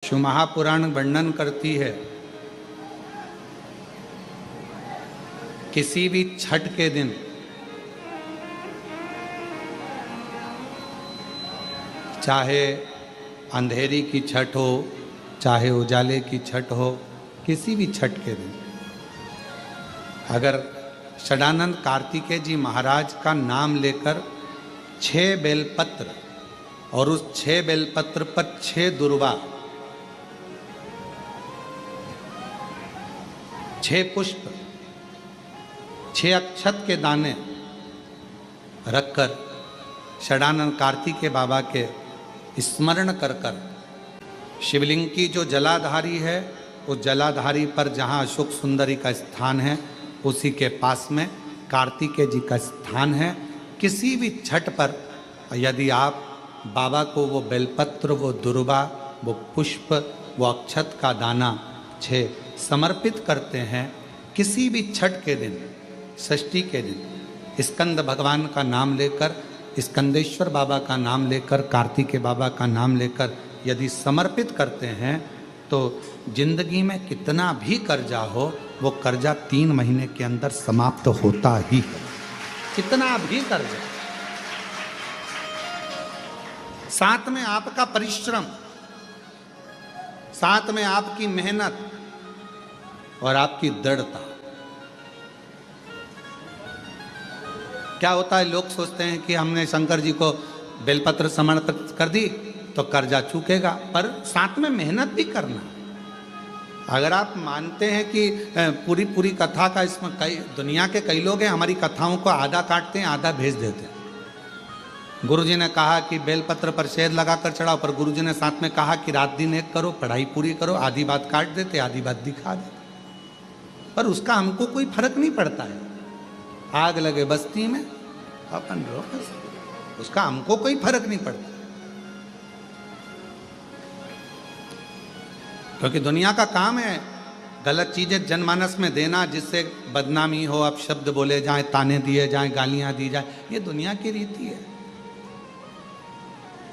शिव महापुराण वर्णन करती है किसी भी छठ के दिन चाहे अंधेरी की छठ हो, चाहे उजाले की छठ हो, किसी भी छठ के दिन अगर षडानंद कार्तिकेय जी महाराज का नाम लेकर 6 बेलपत्र और उस 6 बेलपत्र पर 6 दुर्वा, 6 पुष्प, 6 अक्षत के दाने रखकर षडानंद कार्तिकेय बाबा के स्मरण कर कर शिवलिंग की जो जलाधारी है उस जलाधारी पर जहाँ अशोक सुंदरी का स्थान है उसी के पास में कार्तिकेय जी का स्थान है। किसी भी छठ पर यदि आप बाबा को वो बेलपत्र, वो दुर्वा, वो पुष्प, वो अक्षत का दाना 6 समर्पित करते हैं, किसी भी छठ के दिन, षष्ठी के दिन स्कंद भगवान का नाम लेकर, स्कंदेश्वर बाबा का नाम लेकर, कार्तिकेय बाबा का नाम लेकर यदि समर्पित करते हैं तो जिंदगी में कितना भी कर्जा हो वो कर्जा 3 महीने के अंदर समाप्त होता ही है। कितना भी कर्जा, साथ में आपका परिश्रम, साथ में आपकी मेहनत और आपकी दृढ़ता। क्या होता है, लोग सोचते हैं कि हमने शंकर जी को बेलपत्र समर्पित कर दी तो कर्जा चूकेगा, पर साथ में मेहनत भी करना। अगर आप मानते हैं कि पूरी पूरी कथा का, इसमें कई दुनिया के कई लोग हैं हमारी कथाओं को आधा काटते हैं आधा भेज देते हैं। गुरुजी ने कहा कि बेलपत्र पर शहद लगाकर चढ़ाओ, पर गुरुजी ने साथ में कहा कि रात दिन एक करो, पढ़ाई पूरी करो, आधी बात काट देते, आधी बात दिखा देते, पर उसका हमको कोई फर्क नहीं पड़ता है। आग लगे बस्ती में अपन रहो, उसका हमको कोई फर्क नहीं पड़ता, क्योंकि दुनिया का काम है गलत चीजें जनमानस में देना जिससे बदनामी हो, अब शब्द बोले जाएं, ताने दिए जाएं, गालियां दी जाएं, ये दुनिया की रीति है।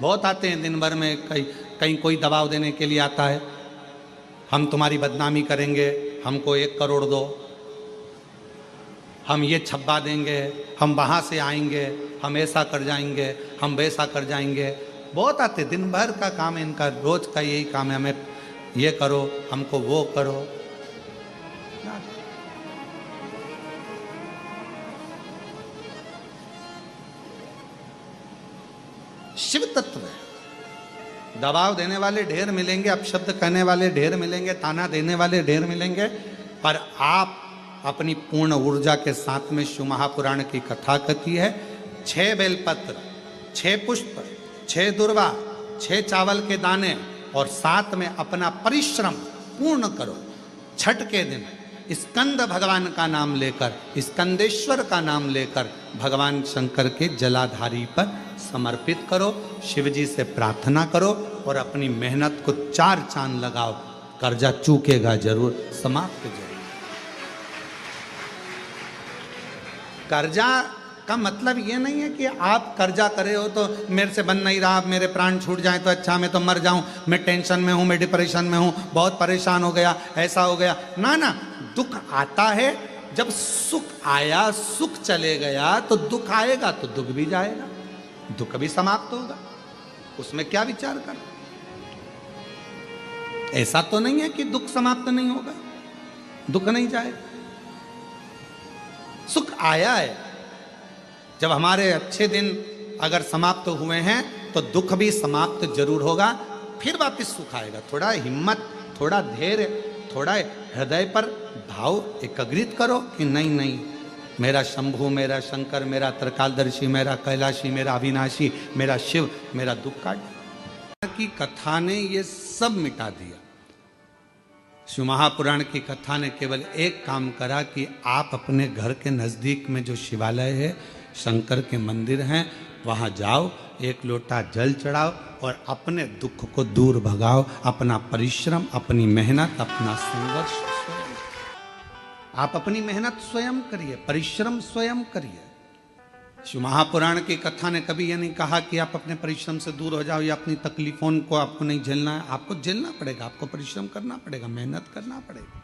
बहुत आते हैं दिन भर में, कहीं कोई दबाव देने के लिए आता है, हम तुम्हारी बदनामी करेंगे, हमको 1 करोड़ दो, हम ये छब्बा देंगे, हम वहाँ से आएंगे, हम ऐसा कर जाएंगे, हम वैसा कर जाएंगे। बहुत आते, दिन भर का काम है इनका, रोज का यही काम है, हमें ये करो, हमको वो करो। शिव तत्व है, दबाव देने वाले ढेर मिलेंगे, अपशब्द कहने वाले ढेर मिलेंगे, ताना देने वाले ढेर मिलेंगे, पर आप अपनी पूर्ण ऊर्जा के साथ में शिव महापुराण की कथा कहती है। 6 बेलपत्र, 6 पुष्प, 6 दुर्वा, 6 चावल के दाने और साथ में अपना परिश्रम पूर्ण करो। छठ के दिन स्कंद भगवान का नाम लेकर, स्कंदेश्वर का नाम लेकर भगवान शंकर के जलाधारी पर समर्पित करो, शिव जी से प्रार्थना करो और अपनी मेहनत को 4 चांद लगाओ। कर्जा चूकेगा जरूर, समाप्त जरूर। कर्जा का मतलब ये नहीं है कि आप कर्जा करे हो तो मेरे से बन नहीं रहा, मेरे प्राण छूट जाए तो अच्छा, मैं तो मर जाऊं, मैं टेंशन में हूं, मैं डिप्रेशन में हूं, बहुत परेशान हो गया, ऐसा हो गया। ना ना, दुख आता है, जब सुख आया, सुख चले गया तो दुख आएगा, तो दुख भी जाएगा, दुख भी समाप्त होगा, उसमें क्या विचार कर। ऐसा तो नहीं है कि दुख समाप्त नहीं होगा, दुख नहीं जाएगा। सुख आया है, जब हमारे अच्छे दिन अगर समाप्त हुए हैं तो दुख भी समाप्त जरूर होगा, फिर वापस सुख आएगा। थोड़ा हिम्मत, थोड़ा धैर्य, थोड़ा हृदय पर भाव एकाग्रित करो कि नहीं नहीं, मेरा शंभु, मेरा शंकर, मेरा त्रिकालदर्शी, मेरा कैलाशी, मेरा अविनाशी, मेरा शिव मेरा दुख काट। की कथा ने ये सब मिटा दिया। शिव महापुराण की कथा ने केवल एक काम करा कि आप अपने घर के नज़दीक में जो शिवालय है, शंकर के मंदिर हैं, वहाँ जाओ, 1 लोटा जल चढ़ाओ और अपने दुख को दूर भगाओ। अपना परिश्रम, अपनी मेहनत, अपना संघर्ष स्वयं, आप अपनी मेहनत स्वयं करिए, परिश्रम स्वयं करिए। शिव महापुराण की कथा ने कभी यह नहीं कहा कि आप अपने परिश्रम से दूर हो जाओ या अपनी तकलीफों को आपको नहीं झेलना है। आपको झेलना पड़ेगा, आपको परिश्रम करना पड़ेगा, मेहनत करना पड़ेगा,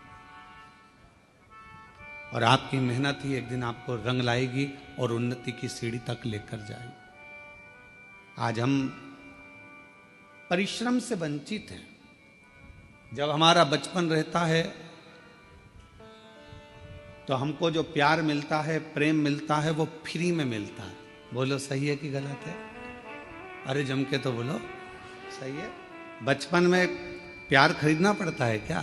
और आपकी मेहनत ही एक दिन आपको रंग लाएगी और उन्नति की सीढ़ी तक लेकर जाएगी। आज हम परिश्रम से वंचित हैं। जब हमारा बचपन रहता है तो हमको जो प्यार मिलता है, प्रेम मिलता है, वो फ्री में मिलता है। बोलो सही है कि गलत है? अरे जम के तो बोलो सही है। बचपन में प्यार खरीदना पड़ता है क्या?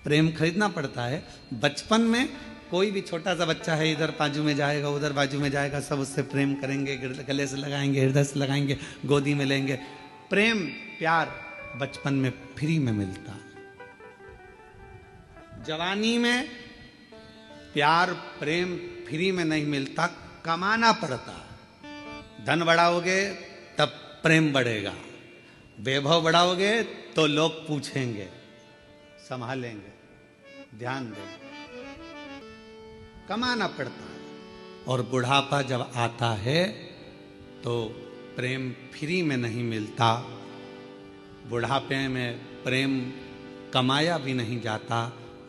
प्रेम खरीदना पड़ता है? बचपन में कोई भी छोटा सा बच्चा है, इधर बाजू में जाएगा, उधर बाजू में जाएगा, सब उससे प्रेम करेंगे, गले से लगाएंगे, हृदय से लगाएंगे, गोदी में लेंगे। प्रेम प्यार बचपन में फ्री में मिलता है। जवानी में प्यार प्रेम फ्री में नहीं मिलता, कमाना पड़ता है। धन बढ़ाओगे तब प्रेम बढ़ेगा, वैभव बढ़ाओगे तो लोग पूछेंगे, संभालेंगे, ध्यान देंगे। कमाना पड़ता है। और बुढ़ापा जब आता है तो प्रेम फ्री में नहीं मिलता। बुढ़ापे में प्रेम कमाया भी नहीं जाता।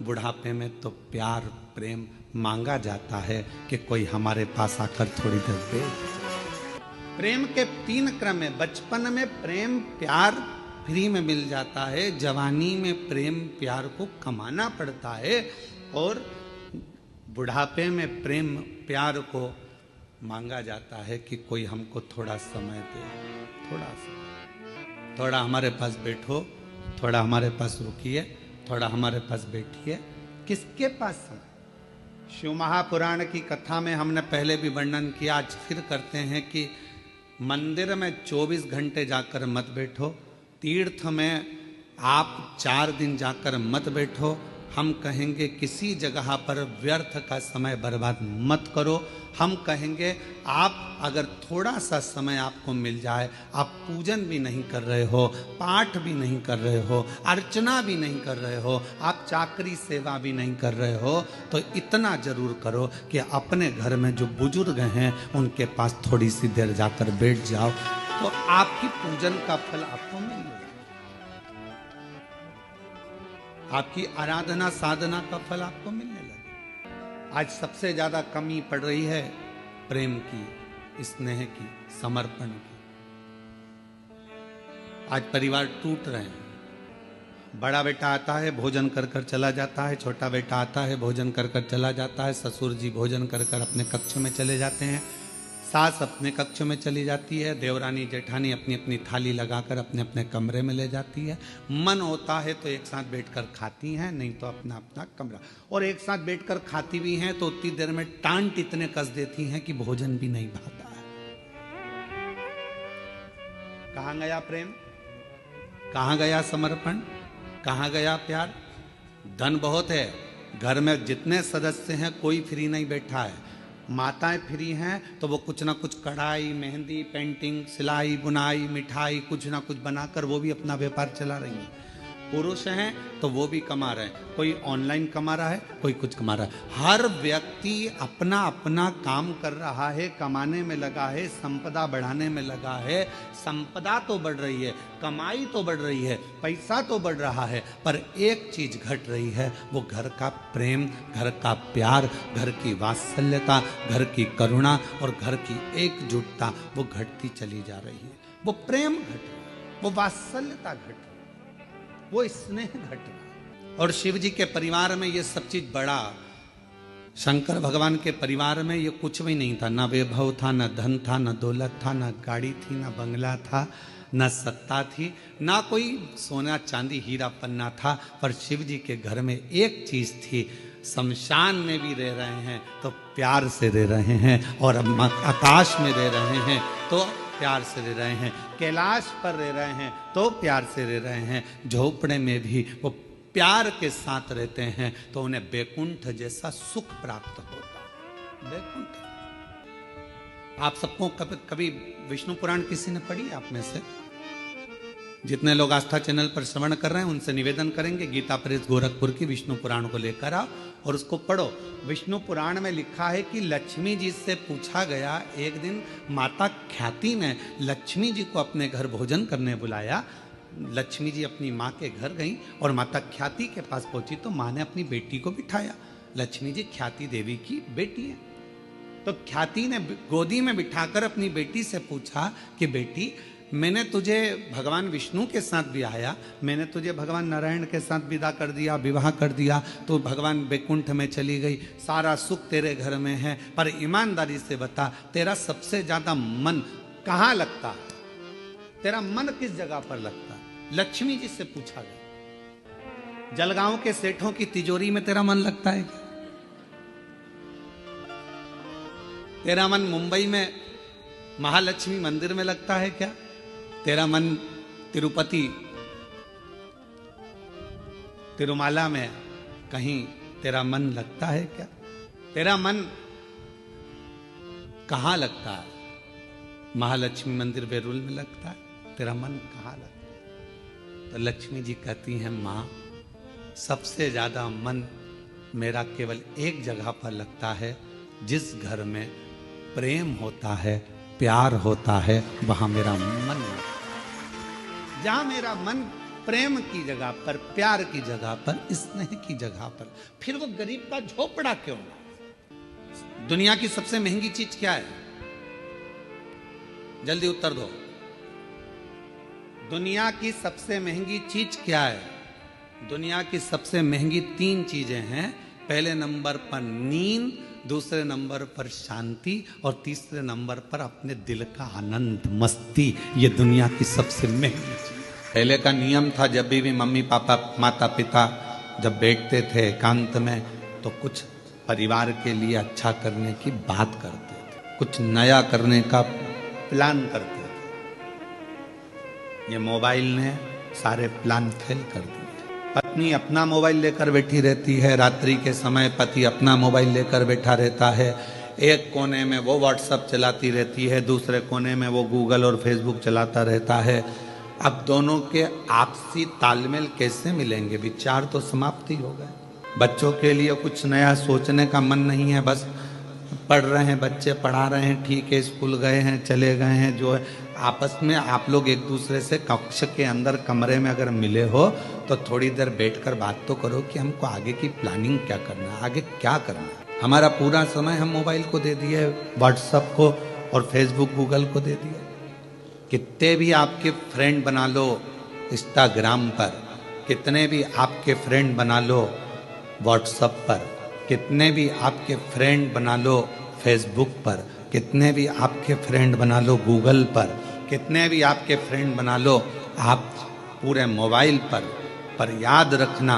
बुढ़ापे में तो प्यार प्रेम मांगा जाता है कि कोई हमारे पास आकर थोड़ी देर दे। प्रेम के 3 क्रम है। बचपन में प्रेम प्यार फ्री में मिल जाता है, जवानी में प्रेम प्यार को कमाना पड़ता है, और बुढ़ापे में प्रेम प्यार को मांगा जाता है कि कोई हमको थोड़ा समय दे, थोड़ा हमारे पास बैठो, थोड़ा हमारे पास रुकिए, थोड़ा हमारे पास बैठिए। किसके पास समय? शिव महापुराण की कथा में हमने पहले भी वर्णन किया, आज फिर करते हैं कि मंदिर में 24 घंटे जाकर मत बैठो, तीर्थ में आप 4 दिन जाकर मत बैठो। हम कहेंगे किसी जगह पर व्यर्थ का समय बर्बाद मत करो। हम कहेंगे आप अगर थोड़ा सा समय आपको मिल जाए, आप पूजन भी नहीं कर रहे हो, पाठ भी नहीं कर रहे हो, अर्चना भी नहीं कर रहे हो, आप चाकरी सेवा भी नहीं कर रहे हो, तो इतना जरूर करो कि अपने घर में जो बुजुर्ग हैं उनके पास थोड़ी सी देर जाकर बैठ जाओ, तो आपकी पूजन का फल आपको मिलेगा, आपकी आराधना साधना का फल आपको मिलने लगे। आज सबसे ज्यादा कमी पड़ रही है प्रेम की, स्नेह की, समर्पण की। आज परिवार टूट रहे हैं। बड़ा बेटा आता है, भोजन कर कर चला जाता है, छोटा बेटा आता है, भोजन कर कर चला जाता है, ससुर जी भोजन कर कर अपने कक्ष में चले जाते हैं, सास अपने कक्ष में चली जाती है, देवरानी जेठानी अपनी अपनी थाली लगाकर अपने अपने कमरे में ले जाती है। मन होता है तो एक साथ बैठकर खाती हैं, नहीं तो अपना अपना कमरा। और एक साथ बैठकर खाती भी हैं तो उतनी देर में टांट इतने कस देती हैं कि भोजन भी नहीं भाता है। कहां गया प्रेम? कहां गया समर्पण? कहां गया प्यार? धन बहुत है, घर में जितने सदस्य हैं कोई फ्री नहीं बैठा है। माताएं फ्री हैं तो वो कुछ ना कुछ कढ़ाई, मेहंदी, पेंटिंग, सिलाई, बुनाई, मिठाई कुछ ना कुछ बनाकर वो भी अपना व्यापार चला रही हैं। पुरुष हैं तो वो भी कमा रहे हैं, कोई ऑनलाइन कमा रहा है, कोई कुछ कमा रहा है। हर व्यक्ति अपना अपना काम कर रहा है, कमाने में लगा है, संपदा बढ़ाने में लगा है। संपदा तो बढ़ रही है, कमाई तो बढ़ रही है, पैसा तो बढ़ रहा है, पर एक चीज घट रही है, वो घर का प्रेम, घर का प्यार, घर की वात्सल्यता, घर की करुणा और घर की एकजुटता वो घटती चली जा रही है। वो प्रेम घट रहा है, वो वात्सल्यता घट रही है, वो स्नेह घट रहा। और शिव जी के परिवार में ये सब चीज बड़ा। शंकर भगवान के परिवार में ये कुछ भी नहीं था, ना वैभव था, ना धन था, ना दौलत था, ना गाड़ी थी, ना बंगला था, ना सत्ता थी, ना कोई सोना चांदी हीरा पन्ना था। पर शिव जी के घर में एक चीज थी, शमशान में भी रह रहे हैं तो प्यार से रह रहे हैं, और आकाश में रह रहे हैं तो प्यार से रह रहे हैं, कैलाश पर रह रहे हैं तो प्यार से रह रहे हैं, झोपड़े में भी वो प्यार के साथ रहते हैं तो उन्हें बैकुंठ जैसा सुख प्राप्त होता। बैकुंठ। आप सबको कभी विष्णु पुराण किसी ने पढ़ी आप में से? जितने लोग आस्था चैनल पर श्रवण कर रहे हैं उनसे निवेदन करेंगे गीता प्रेस गोरखपुर की विष्णु पुराण को लेकर आओ और उसको पढ़ो। विष्णु पुराण में लिखा है कि लक्ष्मी जी से पूछा गया, एक दिन माता ख्याति ने लक्ष्मी जी को अपने घर भोजन करने बुलाया। लक्ष्मी जी अपनी माँ के घर गई और माता ख्याति के पास पहुंची तो माँ ने अपनी बेटी को बिठाया। लक्ष्मी जी ख्याति देवी की बेटी है, तो ख्याति ने गोदी में बिठाकर अपनी बेटी से पूछा कि बेटी, मैंने तुझे भगवान विष्णु के साथ ब्याया, मैंने तुझे भगवान नारायण के साथ विदा कर दिया, विवाह कर दिया, तो भगवान वैकुंठ में चली गई, सारा सुख तेरे घर में है, पर ईमानदारी से बता तेरा सबसे ज्यादा मन कहाँ लगता है, तेरा मन किस जगह पर लगता है? लक्ष्मी जी से पूछा गया। जलगांव के सेठों की तिजोरी में तेरा मन लगता है क्या? तेरा मन मुंबई में महालक्ष्मी मंदिर में लगता है क्या? तेरा मन तिरुपति तिरुमाला में कहीं तेरा मन लगता है क्या? तेरा मन कहाँ लगता है? महालक्ष्मी मंदिर बेरुल में लगता है? तेरा मन कहाँ लगता है? तो लक्ष्मी जी कहती हैं, माँ सबसे ज्यादा मन मेरा केवल एक जगह पर लगता है, जिस घर में प्रेम होता है, प्यार होता है, वहां मेरा मन लगता है। जहां मेरा मन प्रेम की जगह पर, प्यार की जगह पर, स्नेह की जगह पर, फिर वो गरीब का झोपड़ा क्यों ना? दुनिया की सबसे महंगी चीज क्या है? जल्दी उत्तर दो। दुनिया की सबसे महंगी चीज क्या है? दुनिया की सबसे महंगी 3 चीजें हैं। पहले नंबर पर नींद, दूसरे नंबर पर शांति और तीसरे नंबर पर अपने दिल का आनंद, मस्ती। ये दुनिया की सबसे महंगी चीज। पहले का नियम था, जब भी मम्मी पापा माता पिता जब बैठते थे एकांत में तो कुछ परिवार के लिए अच्छा करने की बात करते थे, कुछ नया करने का प्लान करते थे। ये मोबाइल ने सारे प्लान फेल कर दिए। पत्नी अपना मोबाइल लेकर बैठी रहती है, रात्रि के समय पति अपना मोबाइल लेकर बैठा रहता है। एक कोने में वो व्हाट्सएप चलाती रहती है, दूसरे कोने में वो गूगल और फेसबुक चलाता रहता है। अब दोनों के आपसी तालमेल कैसे मिलेंगे? विचार तो समाप्ति हो गए। बच्चों के लिए कुछ नया सोचने का मन नहीं है, बस पढ़ रहे हैं बच्चे, पढ़ा रहे हैं, ठीक है, स्कूल गए हैं, चले गए हैं। जो है आपस में आप लोग एक दूसरे से कक्ष के अंदर कमरे में अगर मिले हो तो थोड़ी देर बैठकर बात तो करो कि हमको आगे की प्लानिंग क्या करना है, आगे क्या करना है। हमारा पूरा समय हम मोबाइल को दे दिए, व्हाट्सएप को और फेसबुक गूगल को दे दिए। कितने भी आपके फ्रेंड बना लो इंस्टाग्राम पर, कितने भी आपके फ्रेंड बना लो व्हाट्सएप पर, कितने भी आपके फ्रेंड बना लो फेसबुक पर, कितने भी आपके फ्रेंड बना लो गूगल पर, कितने भी आपके फ्रेंड बना लो आप पूरे मोबाइल पर याद रखना,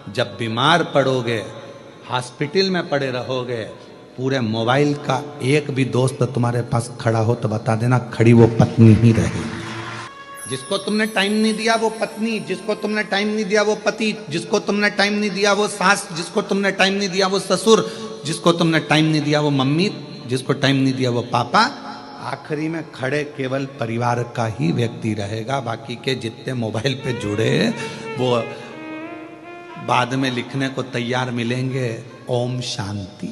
जब बीमार पड़ोगे, हॉस्पिटल में पड़े रहोगे, पूरे मोबाइल का एक भी दोस्त तुम्हारे पास खड़ा हो तो बता देना, खड़ी वो पत्नी ही रहेगी। जिसको तुमने टाइम नहीं दिया वो पत्नी, जिसको तुमने टाइम नहीं दिया वो पति, जिसको तुमने टाइम नहीं दिया वो सास, जिसको तुमने टाइम नहीं दिया वो ससुर, जिसको तुमने टाइम नहीं दिया वो मम्मी, जिसको टाइम नहीं दिया वो पापा। आखिरी में खड़े केवल परिवार का ही व्यक्ति रहेगा। बाकी के जितने मोबाइल पे जुड़े वो बाद में लिखने को तैयार मिलेंगे, ओम शांति।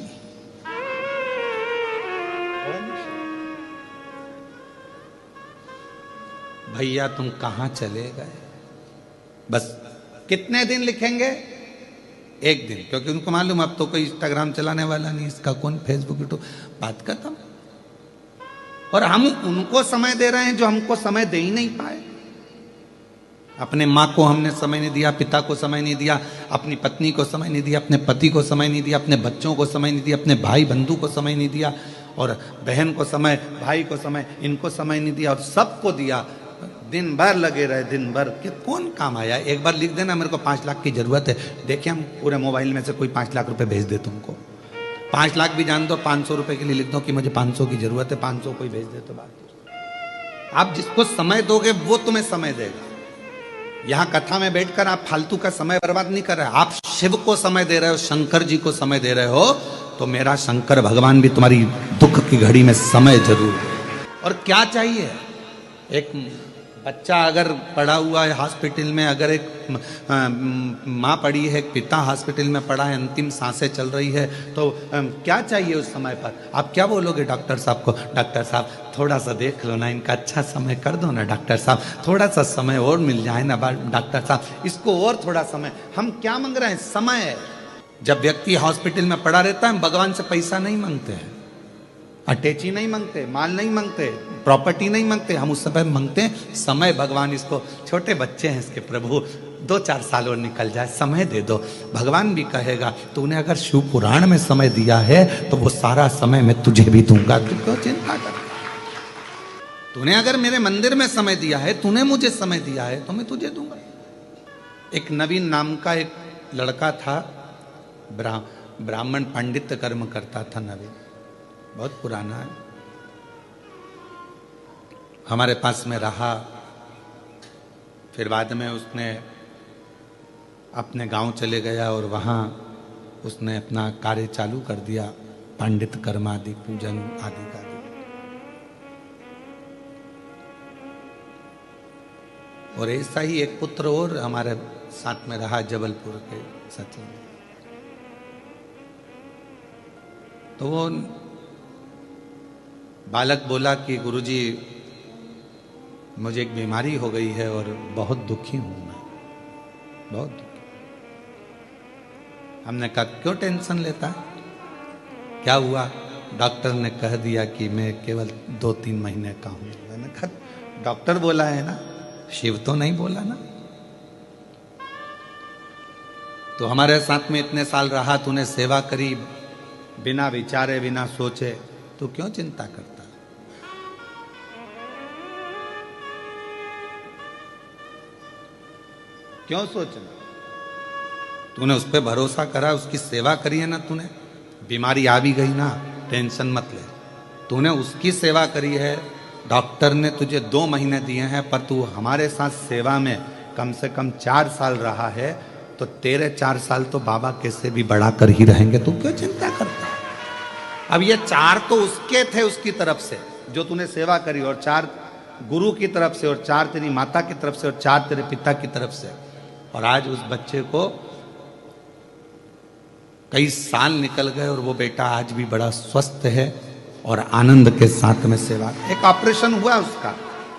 भैया तुम कहां चले गए? बस कितने दिन लिखेंगे? एक दिन, क्योंकि उनको मालूम अब तो कोई इंस्टाग्राम चलाने वाला नहीं, इसका कौन फेसबुक यूट्यूब, बात खत्म। और हम उनको समय दे रहे हैं जो हमको समय दे ही नहीं पाए। अपने माँ को हमने समय नहीं दिया, पिता को समय नहीं दिया, अपनी पत्नी को समय नहीं दिया, अपने पति को समय नहीं दिया, अपने बच्चों को समय नहीं दिया, अपने भाई बंधु को समय नहीं दिया, और बहन को समय, भाई को समय, इनको समय नहीं दिया, और सबको दिया। दिन भर लगे रहे, दिन भर के कौन काम आया? एक बार लिख देना मेरे को 5 लाख की जरूरत है, देखिए हम पूरे मोबाइल में से कोई 5 लाख रुपए भेज दे तुमको। 5 लाख भी जान दो, 500 रुपए के लिए लिख दो कि मुझे 500 की जरूरत है, 500 कोई भेज दे तो बात। आप जिसको समय दोगे वो तुम्हें समय देगा। यहाँ कथा में बैठकर आप फालतू का समय बर्बाद नहीं कर रहे, आप शिव को समय दे रहे हो, शंकर जी को समय दे रहे हो, तो मेरा शंकर भगवान भी तुम्हारी दुख की घड़ी में समय जरूर। और क्या चाहिए? एक बच्चा अगर पड़ा हुआ है हॉस्पिटल में, अगर एक माँ पड़ी है, एक पिता हॉस्पिटल में पड़ा है, अंतिम सांसें चल रही है, तो क्या चाहिए उस समय पर? आप क्या बोलोगे डॉक्टर साहब को? डॉक्टर साहब थोड़ा सा देख लो ना, इनका अच्छा समय कर दो ना डॉक्टर साहब, थोड़ा सा समय और मिल जाए ना डॉक्टर साहब, इसको और थोड़ा समय। हम क्या मांग रहे हैं? समय। जब व्यक्ति हॉस्पिटल में पड़ा रहता है, हम भगवान से पैसा नहीं मांगते हैं, अटैची नहीं मांगते, माल नहीं मांगते, प्रॉपर्टी नहीं मांगते, हम उस समय मांगते हैं समय। भगवान इसको, छोटे बच्चे हैं इसके प्रभु, 2-4 साल और निकल जाए, समय दे दो। भगवान भी कहेगा तूने अगर शिव पुराण में समय दिया है तो वो सारा समय मैं तुझे भी दूंगा, तू क्यों चिंता कर? तूने अगर मेरे मंदिर में समय दिया है, तूने मुझे समय दिया है, तो मैं तुझे दूंगा। एक नवीन नाम का एक लड़का था, ब्राह्मण पंडित कर्म करता था, नवीन, बहुत पुराना है, हमारे पास में रहा। फिर बाद में उसने अपने गांव चले गया और वहाँ उसने अपना कार्य चालू कर दिया, पंडित कर्म आदि, पूजन आदि का। और ऐसा ही एक पुत्र और हमारे साथ में रहा, जबलपुर के सचिन। तो वो बालक बोला कि गुरुजी मुझे एक बीमारी हो गई है और बहुत दुखी हूं मैं, बहुत दुखी। हमने कहा क्यों टेंशन लेता है, क्या हुआ? डॉक्टर ने कह दिया कि मैं केवल 2-3 महीने का हूं। मैंने कहा डॉक्टर बोला है ना, शिव तो नहीं बोला ना। तो हमारे साथ में इतने साल रहा, तूने सेवा करी, बिना विचारे बिना सोचे, तू क्यों चिंता करता? क्यों सोचना? तूने उस पर भरोसा करा, उसकी सेवा करी है ना तूने। बीमारी आ भी गई ना, टेंशन मत ले, तूने उसकी सेवा करी है। डॉक्टर ने तुझे 2 महीने दिए हैं, पर तू हमारे साथ सेवा में कम से कम 4 साल रहा है, तो तेरे 4 साल तो बाबा कैसे भी बढ़ा कर ही रहेंगे, तू क्यों चिंता करता? अब ये 4 तो उसके थे, उसकी तरफ से जो तूने सेवा करी, और 4 गुरु की तरफ से, और 4 तेरी माता की तरफ से, और 4 तेरे पिता की तरफ से। और आज उस बच्चे को कई साल निकल गए और वो बेटा आज भी बड़ा स्वस्थ है और आनंद के साथ में सेवा। एक ऑपरेशन हुआ उसका,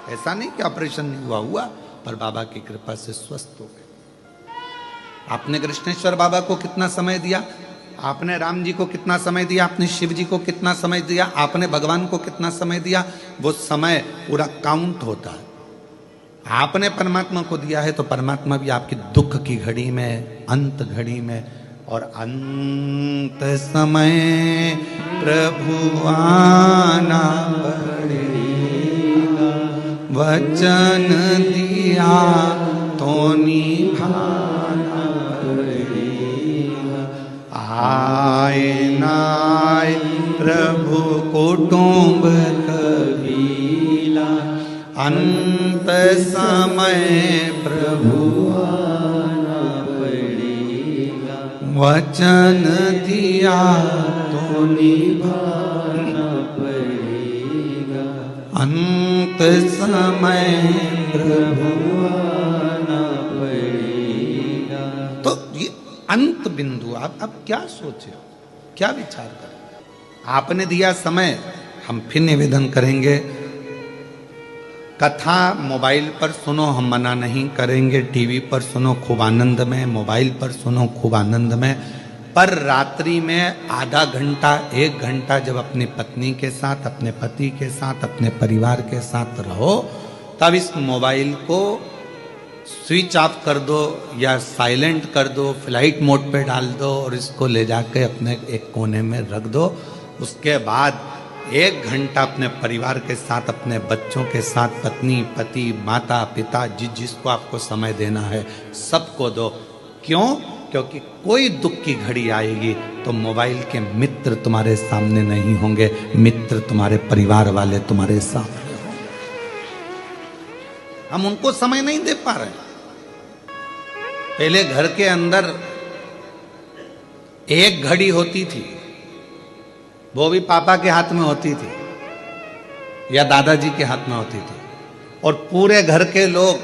ऐसा नहीं कि ऑपरेशन नहीं हुआ, पर बाबा की कृपा से स्वस्थ हो गए। आपने कृष्णेश्वर बाबा को कितना समय दिया, आपने राम जी को कितना समय दिया, आपने शिव जी को कितना समय दिया, आपने भगवान को कितना समय दिया, वो समय पूरा काउंट होता है। आपने परमात्मा को दिया है तो परमात्मा भी आपकी दुख की घड़ी में, अंत घड़ी में, और अंत समय प्रभु आना पड़ेगा, वचन दिया तो निभाना पड़ेगा। आए नाय प्रभु कुटुंब कबीला, अंत समय प्रभु आना पड़ेगा, वचन दिया तो निभाना पड़ेगा, अंत समय प्रभु आना पड़ेगा। तो ये अंत बिंदु, आप क्या सोचे, क्या विचार करें? आपने दिया समय, हम फिर निवेदन करेंगे, कथा मोबाइल पर सुनो, हम मना नहीं करेंगे, टीवी पर सुनो खूब आनंद में, मोबाइल पर सुनो खूब आनंद में, पर रात्रि में आधा घंटा 1 घंटा जब अपनी पत्नी के साथ, अपने पति के साथ, अपने परिवार के साथ रहो, तब इस मोबाइल को स्विच ऑफ कर दो या साइलेंट कर दो, फ्लाइट मोड पे डाल दो और इसको ले जाके अपने एक कोने में रख दो। उसके बाद 1 घंटा अपने परिवार के साथ, अपने बच्चों के साथ, पत्नी, पति, माता, पिता, जिसको आपको समय देना है सबको दो। क्यों? क्योंकि कोई दुख की घड़ी आएगी तो मोबाइल के मित्र तुम्हारे सामने नहीं होंगे, मित्र तुम्हारे परिवार वाले तुम्हारे सामने होंगे। हम उनको समय नहीं दे पा रहे। पहले घर के अंदर एक घड़ी होती थी, वो भी पापा के हाथ में होती थी या दादाजी के हाथ में होती थी। और पूरे घर के लोग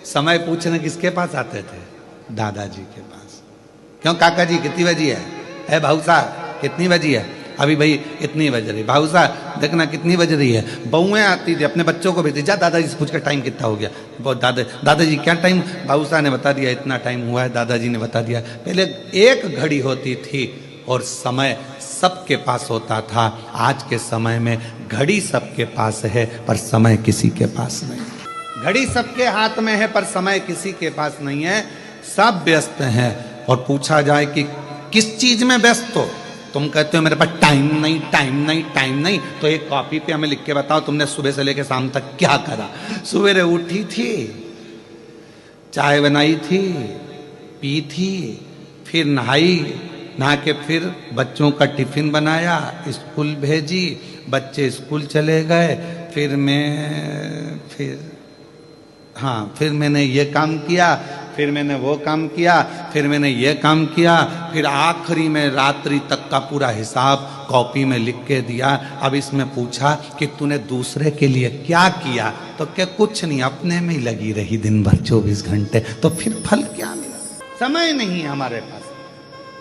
समय पूछने किसके पास आते थे? दादाजी के पास। क्यों काका जी कितनी बजी है? भाऊ साहब कितनी बजी है? अभी भाई इतनी बज रही। भाऊ साहब देखना कितनी बज रही है। बहुएं आती थी अपने बच्चों को भेजती, जा दादाजी से पूछ कर टाइम कितना हो गया। बहुत दादाजी क्या टाइम? भाऊ साहब ने बता दिया इतना टाइम हुआ है, दादाजी ने बता दिया। पहले एक घड़ी होती थी और समय सबके पास होता था। आज के समय में घड़ी सबके पास है पर समय किसी के पास नहीं। घड़ी सबके हाथ में है पर समय किसी के पास नहीं है। सब व्यस्त हैं। और पूछा जाए कि किस चीज में व्यस्त हो, तुम कहते हो मेरे पास टाइम नहीं, टाइम नहीं, टाइम नहीं। तो एक कॉपी पे हमें लिख के बताओ तुमने सुबह से लेकर शाम तक क्या करा। सवेरे उठी थी, चाय बनाई थी, पी थी, फिर नहाई, नहा के फिर बच्चों का टिफिन बनाया, स्कूल भेजी, बच्चे स्कूल चले गए, फिर मैंने ये काम किया, फिर मैंने वो काम किया, फिर मैंने ये काम किया, फिर आखिरी में रात्रि तक का पूरा हिसाब कॉपी में लिख के दिया। अब इसमें पूछा कि तूने दूसरे के लिए क्या किया, तो क्या कुछ नहीं, अपने में ही लगी रही दिन भर 24 घंटे। तो फिर फल क्या मिला? समय नहीं हमारे पास।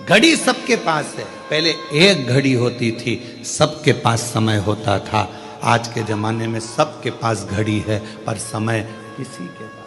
घड़ी सबके पास है। पहले एक घड़ी होती थी, सबके पास समय होता था। आज के जमाने में सबके पास घड़ी है पर समय किसी के पास